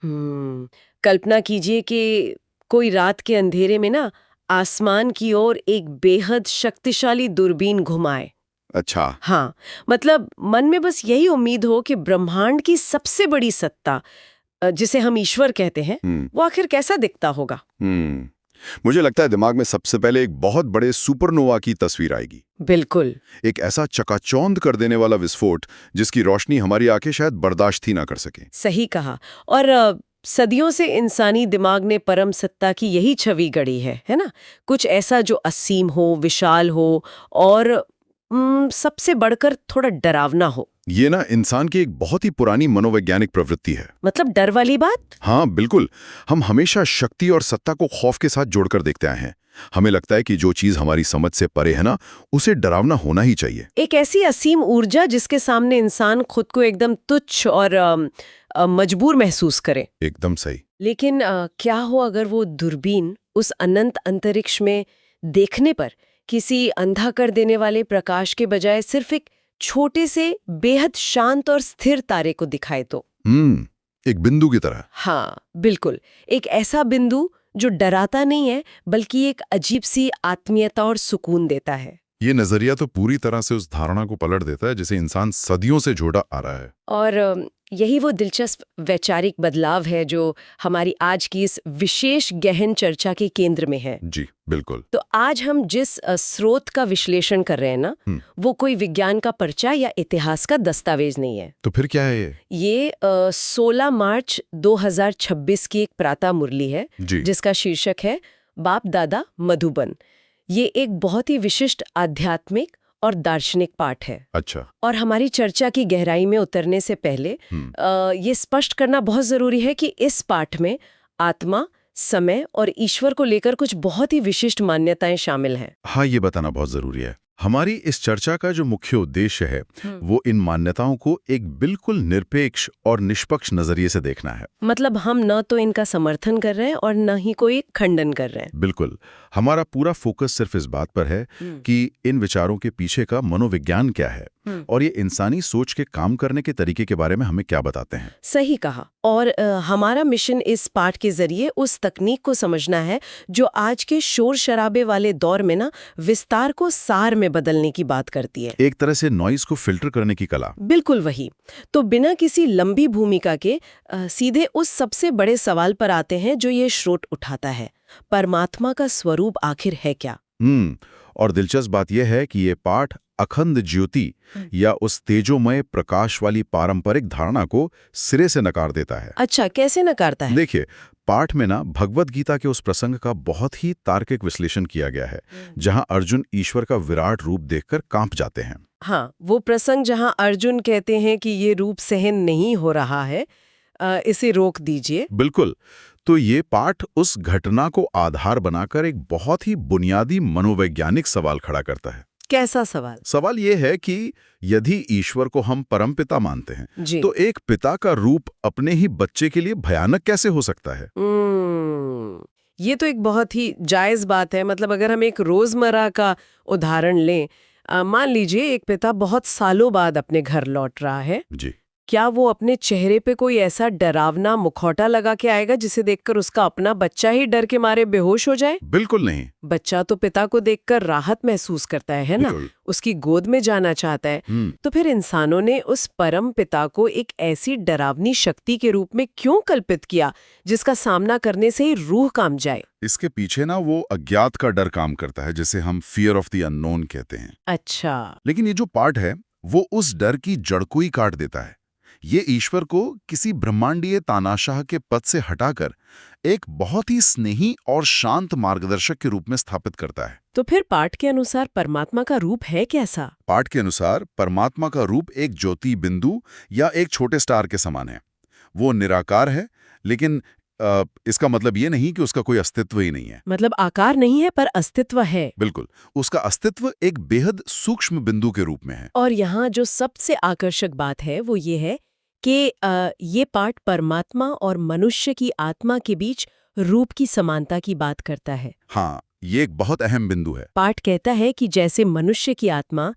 कल्पना कीजिए कि कोई रात के अंधेरे में ना आसमान की ओर एक बेहद शक्तिशाली दूरबीन घुमाए। अच्छा। हाँ, मतलब मन में बस यही उम्मीद हो कि ब्रह्मांड की सबसे बड़ी सत्ता, जिसे हम ईश्वर कहते हैं, हम्म। वो आखिर कैसा दिखता होगा। हम्म। मुझे लगता है दिमाग में सबसे पहले एक बहुत बड़े सुपरनोवा की तस्वीर आएगी। बिल्कुल। एक ऐसा चकाचौंध कर देने वाला विस्फोट जिसकी रोशनी हमारी आंखें शायद बर्दाश्त ही ना कर सके। सही कहा। और सदियों से इंसानी दिमाग ने परम सत्ता की यही छवि गढ़ी है ना? कुछ ऐसा जो असीम हो, विशाल हो और सबसे बढ़कर थोड़ा डरावना हो। ये ना इंसान की एक बहुत ही पुरानी मनोवैज्ञानिक प्रवृत्ति है। मतलब डर वाली बात? हाँ बिल्कुल। हम हमेशा शक्ति और सत्ता को खौफ के साथ जोड़कर देखते आए हैं। हमें लगता है कि जो चीज हमारी समझ से परे है ना, उसे डरावना होना ही चाहिए। एक ऐसी असीम ऊर्जा जिसके सामने इंसान खुद को एकदम तुच्छ और मजबूर महसूस करे। एकदम सही। लेकिन क्या हो अगर वो दूरबीन उस अनंत अंतरिक्ष में देखने पर किसी अंधा कर देने वाले प्रकाश के बजाय सिर्फ एक छोटे से बेहद शांत और स्थिर तारे को दिखाए तो? एक बिंदु की तरह। हाँ बिल्कुल। एक ऐसा बिंदु जो डराता नहीं है बल्कि एक अजीब सी आत्मीयता और सुकून देता है। ये नजरिया तो पूरी तरह से उस धारणा को पलट देता है जिसे इंसान सदियों से जोड़ा आ रहा है। और यही वो दिलचस्प वैचारिक बदलाव है जो हमारी आज की इस विशेष गहन चर्चा के केंद्र में है। जी बिल्कुल। तो आज हम जिस स्रोत का विश्लेषण कर रहे हैं ना, वो कोई विज्ञान का पर्चा या इतिहास का दस्तावेज नहीं है। तो फिर क्या है ये? ये 16 मार्च 2026 की एक प्रातः मुरली है जी। जिसका शीर्षक है बाप दादा मधुबन। ये एक बहुत ही विशिष्ट आध्यात्मिक और दार्शनिक पाठ है। अच्छा। और हमारी चर्चा की गहराई में उतरने से पहले ये स्पष्ट करना बहुत जरूरी है कि इस पाठ में आत्मा, समय और ईश्वर को लेकर कुछ बहुत ही विशिष्ट मान्यताएं शामिल हैं। हाँ, ये बताना बहुत जरूरी है। हमारी इस चर्चा का जो मुख्य उद्देश्य है वो इन मान्यताओं को एक बिल्कुल निरपेक्ष और निष्पक्ष नजरिए से देखना है। मतलब हम न तो इनका समर्थन कर रहे हैं और न ही कोई खंडन कर रहे हैं। बिल्कुल। हमारा पूरा फोकस सिर्फ इस बात पर है कि इन विचारों के पीछे का मनोविज्ञान क्या है और ये इंसानी सोच के काम करने के तरीके के बारे में हमें क्या बताते हैं। सही कहा। और हमारा मिशन इस पाठ के जरिए उस तकनीक को समझना है जो आज के शोर शराबे वाले दौर में ना विस्तार को सार में बदलने की बात करती है। एक तरह से नॉइज को फिल्टर करने की कला। बिल्कुल वही। तो बिना किसी लंबी भूमिका के सीधे उस सबसे बड़े सवाल पर आते हैं जो ये स्रोत उठाता है, परमात्मा का स्वरूप आखिर है क्या? और दिलचस्प बात यह है कि ये पाठ अखंड ज्योति या उस तेजोमय प्रकाश वाली पारंपरिक धारणा को सिरे से नकार देता है। अच्छा, कैसे नकारता है? देखिए, पाठ में ना भगवत गीता के उस प्रसंग का बहुत ही तार्किक विश्लेषण किया गया है जहां अर्जुन ईश्वर का विराट रूप देखकर कांप जाते हैं। हाँ, वो प्रसंग जहां अर्जुन कहते हैं कि ये रूप सहन नहीं हो रहा है, इसे रोक दीजिए। बिल्कुल। तो ये पाठ उस घटना को आधार बनाकर एक बहुत ही बुनियादी मनोवैज्ञानिक सवाल खड़ा करता है। कैसा सवाल? सवाल ये है कि यदि ईश्वर को हम परमपिता मानते हैं तो एक पिता का रूप अपने ही बच्चे के लिए भयानक कैसे हो सकता है? ये तो एक बहुत ही जायज बात है। मतलब अगर हम एक रोजमर्रा का उदाहरण लें, मान लीजिए एक पिता बहुत सालों बाद अपने घर लौट रहा है। जी। क्या वो अपने चेहरे पे कोई ऐसा डरावना मुखौटा लगा के आएगा जिसे देखकर उसका अपना बच्चा ही डर के मारे बेहोश हो जाए? बिल्कुल नहीं। बच्चा तो पिता को देखकर राहत महसूस करता है ना, उसकी गोद में जाना चाहता है। तो फिर इंसानों ने उस परम पिता को एक ऐसी डरावनी शक्ति के रूप में क्यों कल्पित किया जिसका सामना करने से ही रूह कांप जाए? इसके पीछे ना वो अज्ञात का डर काम करता है जिसे हम फियर ऑफ द अननोन कहते हैं। अच्छा। लेकिन ये जो पाठ है वो उस डर की जड़ को ही काट देता है। ये ईश्वर को किसी ब्रह्मांडीय तानाशाह के पद से हटाकर एक बहुत ही स्नेही और शांत मार्गदर्शक के रूप में स्थापित करता है। तो फिर पाठ के अनुसार परमात्मा का रूप है कैसा? पाठ के अनुसार परमात्मा का रूप एक ज्योति बिंदु या एक छोटे स्टार के समान है। वो निराकार है, लेकिन इसका मतलब ये नहीं कि उसका कोई अस्तित्व ही नहीं है। मतलब आकार नहीं है पर अस्तित्व है। बिल्कुल। उसका अस्तित्व एक बेहद सूक्ष्म बिंदु के रूप में है। और यहाँ जो सबसे आकर्षक बात है वो ये है कि ये पाठ परमात्मा और मनुष्य की आत्मा के बीच रूप की समानता की बात करता है। हाँ, ये एक बहुत अहम बिंदु है। पाठ कहता है कि जैसे मनुष्य की आत्मा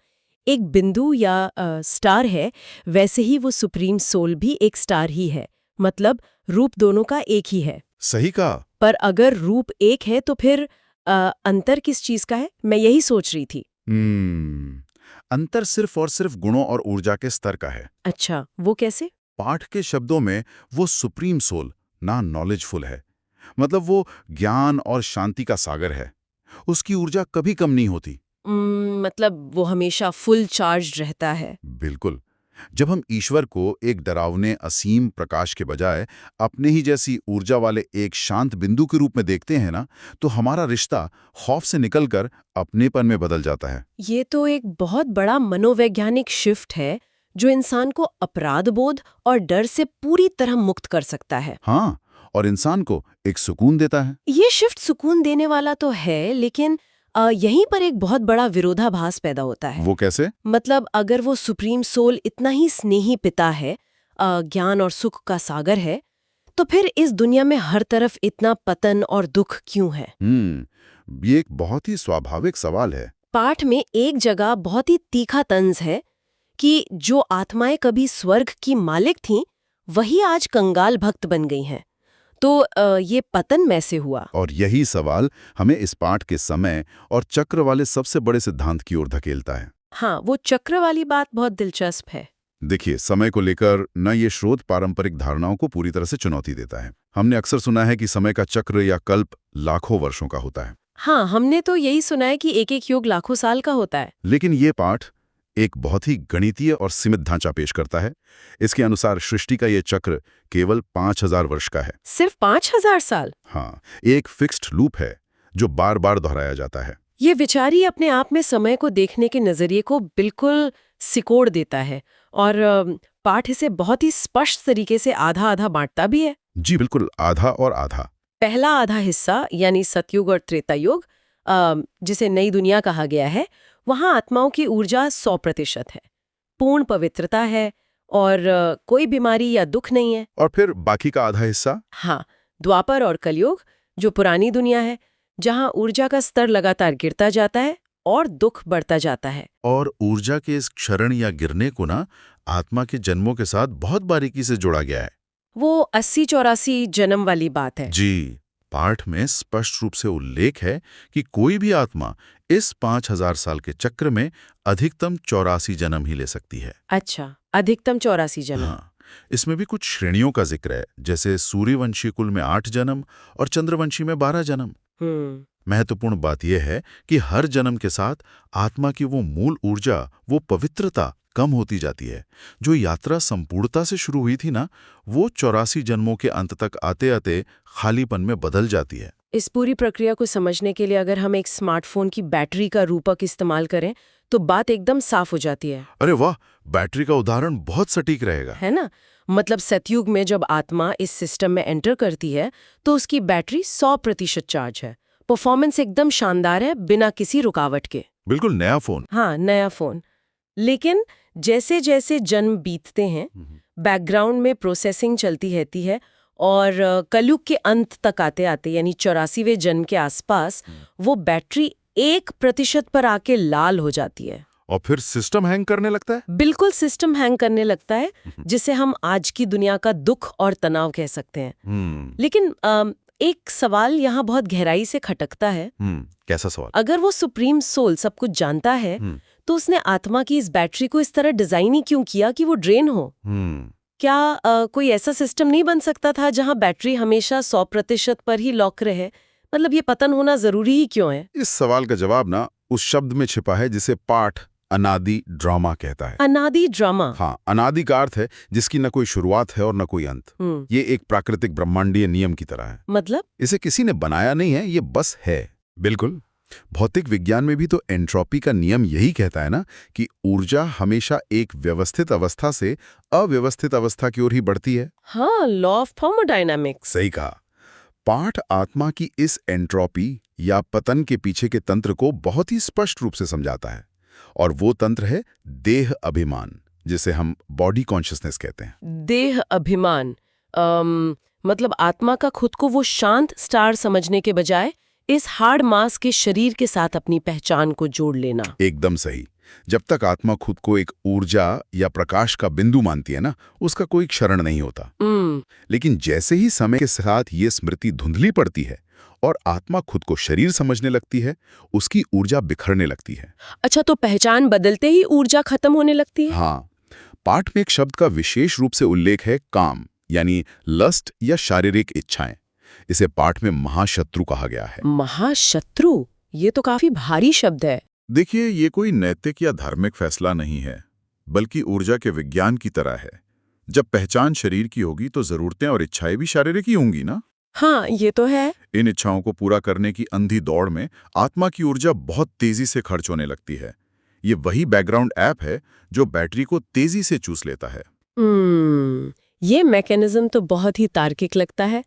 एक बिंदु या स्टार है, वैसे ही वो सुप्रीम सोल भी एक स्टार ही है। मतलब रूप दोनों का एक ही है। सही कहा। पर अगर रूप एक है तो फिर अंतर किस चीज का है? मैं यही सोच रही थी। अंतर सिर्फ और सिर्फ गुणों और ऊर्जा के स्तर का है। अच्छा, वो कैसे? पाठ के शब्दों में वो सुप्रीम सोल ना नॉलेजफुल है, मतलब वो ज्ञान और शांति का सागर है। उसकी ऊर्जा कभी कम नहीं होती। मतलब वो हमेशा फुल चार्ज रहता है। बिल्कुल। जब हम ईश्वर को एक डरावने असीम प्रकाश के बजाय अपने ही जैसी ऊर्जा वाले एक शांत बिंदु के रूप में देखते हैं ना, तो हमारा रिश्ता खौफ से निकलकर अपनेपन में बदल जाता है। ये तो एक बहुत बड़ा मनोवैज्ञानिक शिफ्ट है जो इंसान को अपराध बोध और डर से पूरी तरह मुक्त कर सकता है। हाँ, और इंसान को एक सुकून देता है। ये शिफ्ट सुकून देने वाला तो है, लेकिन यहीं पर एक बहुत बड़ा विरोधाभास पैदा होता है। वो कैसे? मतलब अगर वो सुप्रीम सोल इतना ही स्नेही पिता है, ज्ञान और सुख का सागर है, तो फिर इस दुनिया में हर तरफ इतना पतन और दुख क्यों है? ये एक बहुत ही स्वाभाविक सवाल है। पाठ में एक जगह बहुत ही तीखा तंज है कि जो आत्माएं कभी स्वर्ग की मालिक थीं, वही आज कंगाल भक्त बन गई हैं। तो ये पतन में से हुआ। और यही सवाल हमें इस पाठ के समय और चक्र वाले सबसे बड़े सिद्धांत की ओर धकेलता है। हाँ, वो चक्र वाली बात बहुत दिलचस्प है। देखिए, समय को लेकर न ये शोध पारंपरिक धारणाओं को पूरी तरह से चुनौती देता है। हमने अक्सर सुना है कि समय का चक्र या कल्प लाखों वर्षों का होता है। हाँ, हमने तो यही सुना है कि एक एक युग लाखों साल का होता है। लेकिन ये पाठ एक बहुत ही गणितीय और सीमित ढांचा पेश करता है। इसके अनुसार सृष्टि का ये चक्र केवल 5000 वर्ष का है। सिर्फ 5000 साल? हाँ, एक फिक्स्ड लूप है जो बार बार दोहराया जाता है। ये विचार ही अपने आप में समय को देखने के नजरिए को बिल्कुल सिकोड़ देता है, और पाठ इसे बहुत ही स्पष्ट तरीके से आधा आधा बांटता भी है। जी बिल्कुल, आधा और आधा। पहला आधा हिस्सा यानी सतयुग और त्रेता युग, जिसे नई दुनिया कहा गया है, वहाँ आत्माओं की ऊर्जा 100% है, पूर्ण पवित्रता है और कोई बीमारी या दुख नहीं है। और फिर बाकी का आधा हिस्सा? हाँ, द्वापर और कलयुग, जो पुरानी दुनिया है, जहाँ ऊर्जा का स्तर लगातार गिरता जाता है और दुख बढ़ता जाता है। और ऊर्जा के इस क्षरण या गिरने को ना आत्मा के जन्मों के साथ बहुत बारीकी से जोड़ा गया है। वो 80-84 जन्म वाली बात है। जी, पाठ में स्पष्ट रूप से उल्लेख है कि कोई भी आत्मा इस 5000 साल के चक्र में अधिकतम 84 जन्म ही ले सकती है। अच्छा, अधिकतम 84 जन्म। हाँ, इसमें भी कुछ श्रेणियों का जिक्र है, जैसे सूर्यवंशी कुल में 8 जन्म और चंद्रवंशी में 12 जन्म। महत्वपूर्ण बात यह है कि हर जन्म के साथ आत्मा की वो मूल ऊर्जा, वो पवित्रता कम होती जाती है। जो यात्रा संपूर्णता से शुरू हुई थी ना, वो 84 जन्मों के अंत तक आते आते खालीपन में बदल जाती है। इस पूरी प्रक्रिया को समझने के लिए अगर हम एक स्मार्टफोन की बैटरी का रूपक इस्तेमाल करें तो बात एकदम साफ हो जाती है। अरे वाह, बैटरी का उदाहरण बहुत सटीक रहेगा। है ना? मतलब सतयुग में जब आत्मा इस सिस्टम में एंटर करती है तो उसकी बैटरी 100% चार्ज है। परफॉर्मेंस एकदम शानदार है, बिना किसी रुकावट के। बिल्कुल नया फोन। हाँ, नया फोन। लेकिन जैसे जैसे जन्म बीतते हैं, बैकग्राउंड में प्रोसेसिंग चलती रहती है और कलयुग के अंत तक आते आते यानी 84वें जन्म के आसपास वो बैटरी 1% पर आके लाल हो जाती है। और फिर सिस्टम हैंग करने लगता है। बिल्कुल, सिस्टम हैंग करने लगता है, जिसे हम आज की दुनिया का दुख और तनाव कह सकते हैं। लेकिन एक सवाल यहाँ बहुत गहराई से खटकता है। कैसा सवाल? अगर वो सुप्रीम सोल सब कुछ जानता है, तो उसने आत्मा की इस बैटरी को इस तरह डिजाइन ही क्यों किया कि वो ड्रेन हो? क्या कोई ऐसा सिस्टम नहीं बन सकता था जहां बैटरी हमेशा 100% पर ही लॉक रहे? मतलब ये पतन होना जरूरी ही क्यों है? इस सवाल का जवाब ना उस शब्द में छिपा है जिसे पाठ अनादि ड्रामा कहता है। अनादि ड्रामा? हाँ, अनादि का अर्थ है जिसकी न कोई शुरुआत है और न कोई अंत। ये एक प्राकृतिक ब्रह्मांडीय नियम की तरह है। मतलब इसे किसी ने बनाया नहीं है, ये बस है। बिल्कुल। भौतिक विज्ञान में भी तो एंट्रोपी का नियम यही कहता है ना कि ऊर्जा हमेशा एक व्यवस्थित अवस्था से अव्यवस्थित अवस्था की ओर ही बढ़ती है। हाँ, लॉ ऑफ थर्मोडायनामिक्स। सही कहा। पाठ आत्मा की इस एंट्रोपी या पतन के पीछे के तंत्र को बहुत ही स्पष्ट रूप से समझाता है, और वो तंत्र है देह अभिमान, जिसे हम बॉडी कॉन्शियसनेस कहते हैं। देह अभिमान मतलब आत्मा का खुद को वो शांत स्टार समझने के बजाय इस हार्ड मास के शरीर के साथ अपनी पहचान को जोड़ लेना। एकदम सही। जब तक आत्मा खुद को एक ऊर्जा या प्रकाश का बिंदु मानती है ना, उसका कोई क्षरण नहीं होता। लेकिन जैसे ही समय के साथ ये स्मृति धुंधली पड़ती है और आत्मा खुद को शरीर समझने लगती है, उसकी ऊर्जा बिखरने लगती है। अच्छा, तो पहचान बदलते ही ऊर्जा खत्म होने लगती है? हाँ, पाठ में एक शब्द का विशेष रूप से उल्लेख है, काम, यानी लस्ट या शारीरिक इच्छाएं। इसे पाठ में महाशत्रु कहा गया है। महाशत्रु? ये तो काफी भारी शब्द है। देखिए, ये कोई नैतिक या धार्मिक फैसला नहीं है, बल्कि ऊर्जा के विज्ञान की तरह है। जब पहचान शरीर की होगी तो जरूरतें और इच्छाएं भी शारीरिक ही होंगी ना। हाँ, ये तो है। इन इच्छाओं को पूरा करने की अंधी दौड़ में आत्मा की ऊर्जा बहुत तेजी से खर्च होने लगती है। ये वही बैकग्राउंड ऐप है जो बैटरी को तेजी से चूस लेता है। ये मैकेनिज्म तो बहुत ही तार्किक लगता है।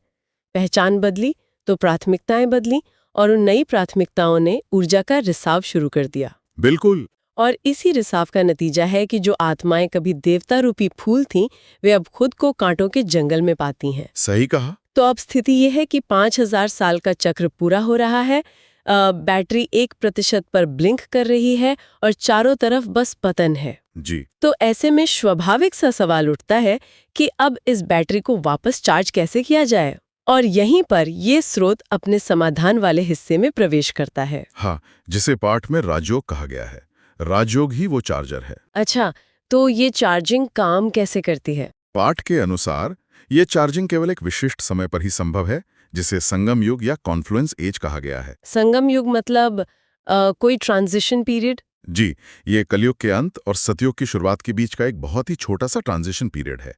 पहचान बदली तो प्राथमिकताएं बदली और उन नई प्राथमिकताओं ने ऊर्जा का रिसाव शुरू कर दिया। बिल्कुल। और इसी रिसाव का नतीजा है कि जो आत्माएं कभी देवता रूपी फूल थीं, वे अब खुद को कांटों के जंगल में पाती हैं। सही कहा। तो अब स्थिति ये है कि 5000 साल का चक्र पूरा हो रहा है, बैटरी 1% पर ब्लिंक कर रही है और चारों तरफ बस पतन है। जी। तो ऐसे में स्वाभाविक सा सवाल उठता है कि अब इस बैटरी को वापस चार्ज कैसे किया जाए? और यहीं पर ये स्रोत अपने समाधान वाले हिस्से में प्रवेश करता है। हाँ, जिसे पाठ में राजयोग कहा गया है। राजयोग ही वो चार्जर है। अच्छा, तो ये चार्जिंग काम कैसे करती है? पाठ के अनुसार ये चार्जिंग केवल एक विशिष्ट समय पर ही संभव है, जिसे संगम युग या कॉन्फ्लुएंस एज कहा गया है। संगम युग मतलब कोई ट्रांजिशन पीरियड? जी, ये कलयुग के अंत और सतयुग की शुरुआत के बीच का एक बहुत ही छोटा सा ट्रांजिशन पीरियड है।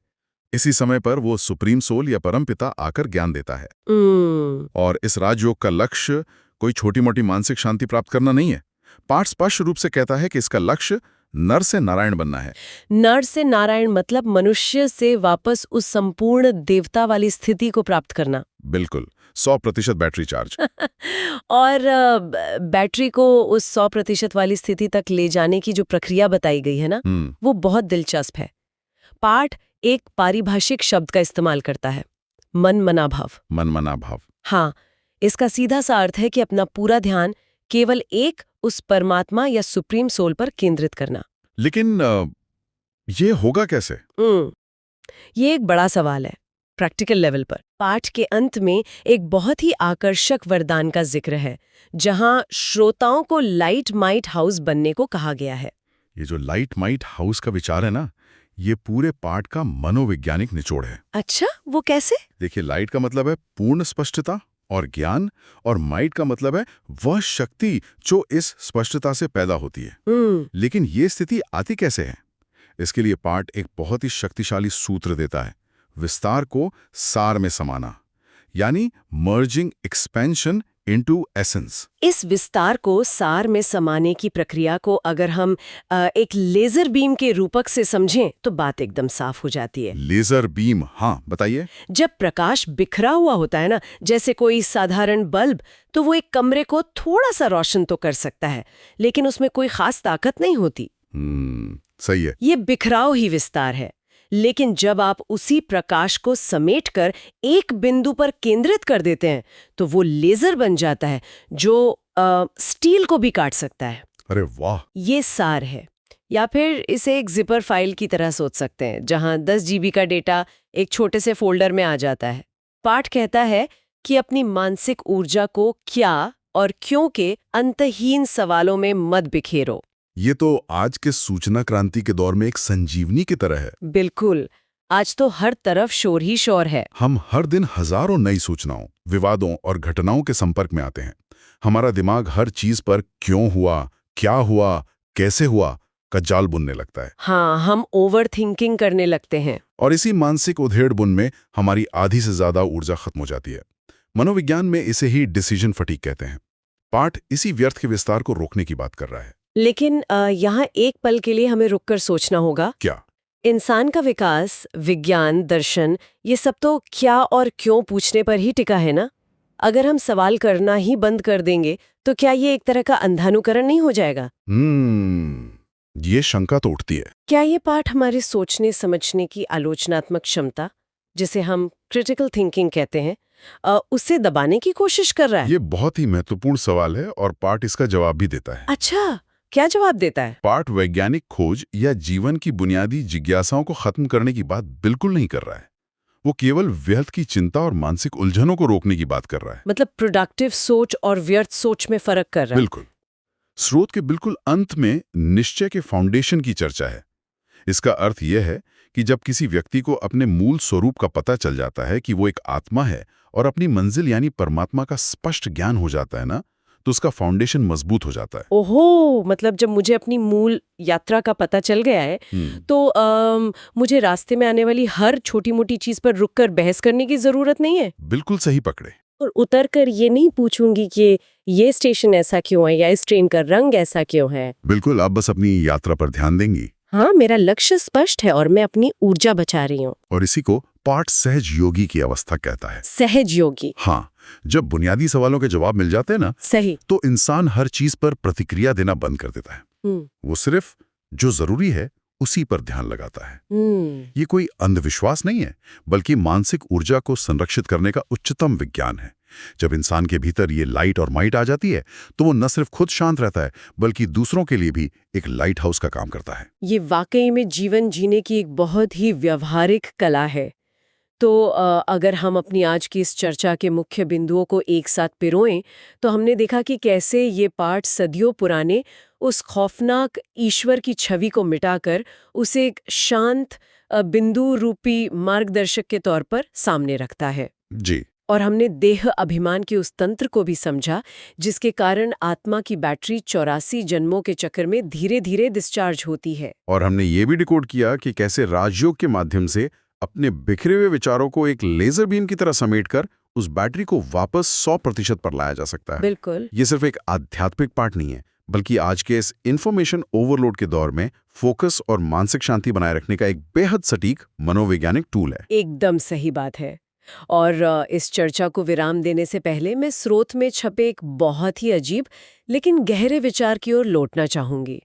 इसी समय पर वो सुप्रीम सोल या परमपिता आकर ज्ञान देता है। और इस राजयोग का लक्ष्य कोई छोटी मोटी मानसिक शांति प्राप्त करना नहीं है। पाठ स्पष्ट रूप से कहता है कि इसका लक्ष्य नर से नारायण बनना है। नर से नारायण मतलब मनुष्य से वापस उस संपूर्ण देवता वाली स्थिति को प्राप्त करना। बिल्कुल, 100% बैटरी चार्ज। और बैटरी को उस 100% वाली स्थिति तक ले जाने की जो प्रक्रिया बताई गई है ना, वो बहुत दिलचस्प है। पाठ एक पारिभाषिक शब्द का इस्तेमाल करता है, मन मना भाव। मन मना भाव। हाँ, इसका सीधा सा अर्थ है कि अपना पूरा ध्यान केवल एक उस परमात्मा या सुप्रीम सोल पर केंद्रित करना। लेकिन ये होगा कैसे? ये एक बड़ा सवाल है प्रैक्टिकल लेवल पर। पाठ के अंत में एक बहुत ही आकर्षक वरदान का जिक्र है, जहां श्रोताओं को लाइट माइट हाउस बनने को कहा गया है। ये जो लाइट माइट हाउस का विचार है ना, ये पूरे पाठ का मनोवैज्ञानिक निचोड़ है। अच्छा, वो कैसे? देखिए, लाइट का मतलब है पूर्ण स्पष्टता और ज्ञान, और माइट का मतलब है वह शक्ति जो इस स्पष्टता से पैदा होती है। लेकिन ये स्थिति आती कैसे है? इसके लिए पाठ एक बहुत ही शक्तिशाली सूत्र देता है, विस्तार को सार में समाना, यानी मर्जिंग एक्सपेंशन इनटू एसेंस। इस विस्तार को सार में समाने की प्रक्रिया को अगर हम एक लेजर बीम के रूपक से समझें तो बात एकदम साफ हो जाती है। Laser beam? हाँ, बताइए। जब प्रकाश बिखरा हुआ होता है ना, जैसे कोई साधारण बल्ब, तो वो एक कमरे को थोड़ा सा रोशन तो कर सकता है, लेकिन उसमें कोई खास ताकत नहीं होती। सही है। ये बिखराव ही विस्तार है। लेकिन जब आप उसी प्रकाश को समेटकर एक बिंदु पर केंद्रित कर देते हैं, तो वो लेजर बन जाता है जो स्टील को भी काट सकता है। अरे वाह! ये सार है। या फिर इसे एक जिपर फाइल की तरह सोच सकते हैं, जहां 10 GB का डेटा एक छोटे से फोल्डर में आ जाता है। पाठ कहता है कि अपनी मानसिक ऊर्जा को क्या और क्यों के अंतहीन सवालों में मत बिखेरो। ये तो आज के सूचना क्रांति के दौर में एक संजीवनी की तरह है। बिल्कुल, आज तो हर तरफ शोर ही शोर है। हम हर दिन हजारों नई सूचनाओं, विवादों और घटनाओं के संपर्क में आते हैं। हमारा दिमाग हर चीज पर क्यों हुआ, क्या हुआ, कैसे हुआ का जाल बुनने लगता है। हाँ, हम ओवर थिंकिंग करने लगते हैं। और इसी मानसिक उधेड़ बुन में हमारी आधी से ज्यादा ऊर्जा खत्म हो जाती है। मनोविज्ञान में इसे ही डिसीजन फटीग कहते हैं। पाठ इसी व्यर्थ के विस्तार को रोकने की बात कर रहा है। लेकिन यहाँ एक पल के लिए हमें रुककर सोचना होगा। क्या? इंसान का विकास, विज्ञान, दर्शन, ये सब तो क्या और क्यों पूछने पर ही टिका है ना। अगर हम सवाल करना ही बंद कर देंगे तो क्या ये एक तरह का अंधानुकरण नहीं हो जाएगा? ये शंका तो उठती है। क्या ये पाठ हमारे सोचने समझने की आलोचनात्मक क्षमता, जिसे हम क्रिटिकल थिंकिंग कहते हैं, उससे दबाने की कोशिश कर रहा है? ये बहुत ही महत्वपूर्ण सवाल है और पाठ इसका जवाब भी देता है। अच्छा, क्या जवाब देता है? पाठ वैज्ञानिक खोज या जीवन की बुनियादी जिज्ञासाओं को खत्म करने की बात बिल्कुल नहीं कर रहा है। वो केवल व्यर्थ की चिंता और मानसिक उलझनों को रोकने की बात कर रहा है। मतलब प्रोडक्टिव सोच और व्यर्थ सोच में फर्क कर रहा है। बिल्कुल। स्रोत के बिल्कुल अंत में निश्चय के फाउंडेशन की चर्चा है। इसका अर्थ यह है कि जब किसी व्यक्ति को अपने मूल स्वरूप का पता चल जाता है कि वो एक आत्मा है और अपनी मंजिल यानी परमात्मा का स्पष्ट ज्ञान हो जाता है ना, तो उसका फाउंडेशन मजबूत हो जाता है। ओहो, मतलब जब मुझे अपनी मूल यात्रा का पता चल गया है तो मुझे रास्ते में आने वाली हर छोटी मोटी चीज पर रुककर बहस करने की जरूरत नहीं है। बिल्कुल सही पकड़े। और उतर कर ये नहीं पूछूंगी कि ये स्टेशन ऐसा क्यों है या इस ट्रेन का रंग ऐसा क्यों है। बिल्कुल, आप बस अपनी यात्रा पर ध्यान देंगी। हाँ, मेरा लक्ष्य स्पष्ट है और मैं अपनी ऊर्जा बचा रही हूँ। और इसी को पाठ सहज योगी की अवस्था कहता है। सहज योगी। हाँ, जब बुनियादी सवालों के जवाब मिल जाते हैं ना, सही, तो इंसान हर चीज पर प्रतिक्रिया देना बंद कर देता है। वो सिर्फ जो जरूरी है उसी पर ध्यान लगाता है। ये कोई अंधविश्वास नहीं है, बल्कि मानसिक ऊर्जा को संरक्षित करने का उच्चतम विज्ञान है। जब इंसान के भीतर ये लाइट और माइट आ जाती है, तो वो न सिर्फ खुद शांत रहता है, बल्कि दूसरों के लिए भी एक लाइट हाउस का काम करता है। ये वाकई में जीवन जीने की एक बहुत ही व्यवहारिक कला है। तो अगर हम अपनी आज की इस चर्चा के मुख्य बिंदुओं को एक साथ पिरोएं, तो हमने देखा कि कैसे ये पाठ सदियों पुराने उस खौफनाक ईश्वर की छवि को मिटाकर उसे एक शांत बिंदु रूपी मार्गदर्शक के तौर पर सामने रखता है। जी। और हमने देह अभिमान के उस तंत्र को भी समझा जिसके कारण आत्मा की बैटरी 84 जन्मों के चक्कर में धीरे धीरे डिस्चार्ज होती है। और हमने ये भी डिकोड किया कि कैसे राजयोग के माध्यम से अपने बिखरे हुए विचारों को एक लेजर बीम की तरह समेटकर उस बैटरी को वापस 100% पर लाया जा सकता है। बिल्कुल। ये सिर्फ एक आध्यात्मिक पाठ नहीं है, बल्कि आज के इस इंफॉर्मेशन ओवरलोड के दौर में फोकस और मानसिक शांति बनाए रखने का एक बेहद सटीक मनोवैज्ञानिक टूल है। एकदम सही बात है। और इस चर्चा को विराम देने से पहले मैं स्रोत में छपे एक बहुत ही अजीब लेकिन गहरे विचार की ओर लौटना चाहूंगी।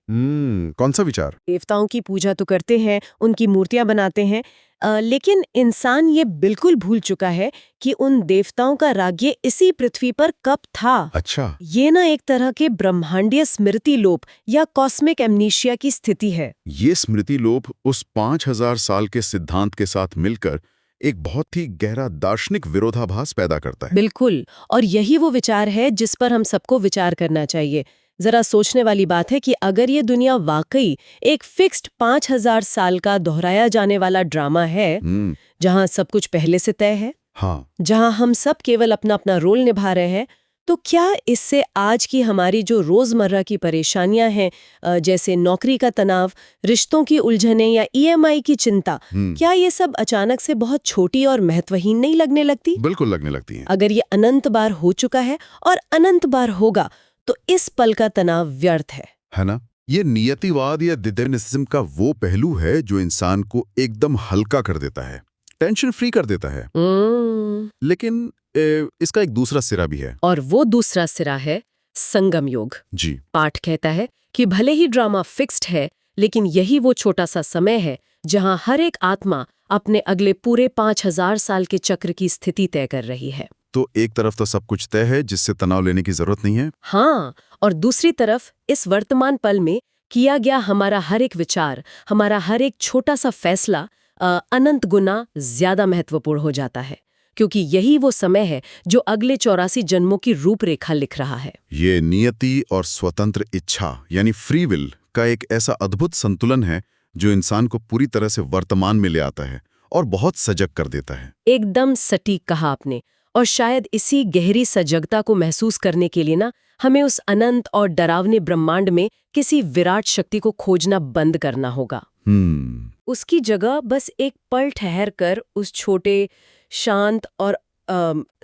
कौन सा विचार? देवताओं की पूजा तो करते हैं, उनकी मूर्तियां बनाते हैं, लेकिन इंसान ये बिल्कुल भूल चुका है कि उन देवताओं का राज्य इसी पृथ्वी पर कब था। अच्छा। ये ना एक तरह के ब्रह्मांडीय स्मृति लोप या कॉस्मिक एमनीशिया की स्थिति है। ये स्मृति लोप उस 5000 साल के सिद्धांत के साथ मिलकर एक बहुत ही गहरा दार्शनिक विरोधाभास पैदा करता है। बिल्कुल, और यही वो विचार है जिस पर हम सबको विचार करना चाहिए। जरा सोचने वाली बात है कि अगर ये दुनिया वाकई एक फिक्स्ड 5000 साल का दोहराया जाने वाला ड्रामा है, जहां सब कुछ पहले से तय है, हाँ, जहां हम सब केवल अपना अपना रोल निभा रहे हैं, तो क्या इससे आज की हमारी जो रोजमर्रा की परेशानियां हैं, जैसे नौकरी का तनाव, रिश्तों की उलझनें या ईएमआई की चिंता, क्या ये सब अचानक से बहुत छोटी और महत्वहीन नहीं लगने लगती? बिल्कुल लगने लगती हैं। अगर ये अनंत बार हो चुका है और अनंत बार होगा, तो इस पल का तनाव व्यर्थ है ना? ये नियतिवाद या डिटर्मिनिज्म का वो पहलू है जो इंसान को एकदम हल्का कर देता है, टेंशन फ्री कर देता है। लेकिन इसका एक दूसरा सिरा भी है, और वो दूसरा सिरा है संगम योग। जी। पाठ कहता है कि भले ही ड्रामा फिक्स्ड है, लेकिन यही वो छोटा सा समय है जहां हर एक आत्मा अपने अगले पूरे 5000 साल के चक्र की स्थिति तय कर रही है। तो एक तरफ तो सब कुछ तय है जिससे तनाव लेने की जरूरत नहीं है। हाँ, और दूसरी तरफ इस वर्तमान पल में किया गया हमारा हर एक विचार, हमारा हर एक छोटा सा फैसला अनंत गुना ज्यादा महत्वपूर्ण हो जाता है, क्योंकि यही वो समय है जो अगले 84 जन्मों की रूपरेखा लिख रहा है। ये नियति और स्वतंत्र इच्छा यानी फ्री विल का एक ऐसा अद्भुत संतुलन है जो इंसान को पूरी तरह से वर्तमान में ले आता है और बहुत सजग कर देता है। एकदम सटीक कहा आपने। और शायद इसी गहरी सजगता को महसूस करने के लिए ना हमें उस अनंत और डरावने ब्रह्मांड में किसी विराट शक्ति को खोजना बंद करना होगा। उसकी जगह बस एक पल ठहर कर उस छोटे, शांत और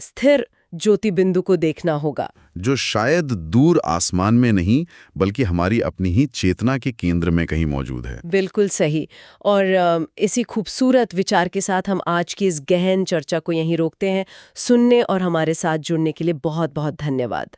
स्थिर ज्योति बिंदु को देखना होगा, जो शायद दूर आसमान में नहीं बल्कि हमारी अपनी ही चेतना के केंद्र में कहीं मौजूद है। बिल्कुल सही। और इसी खूबसूरत विचार के साथ हम आज की इस गहन चर्चा को यहीं रोकते हैं। सुनने और हमारे साथ जुड़ने के लिए बहुत बहुत धन्यवाद।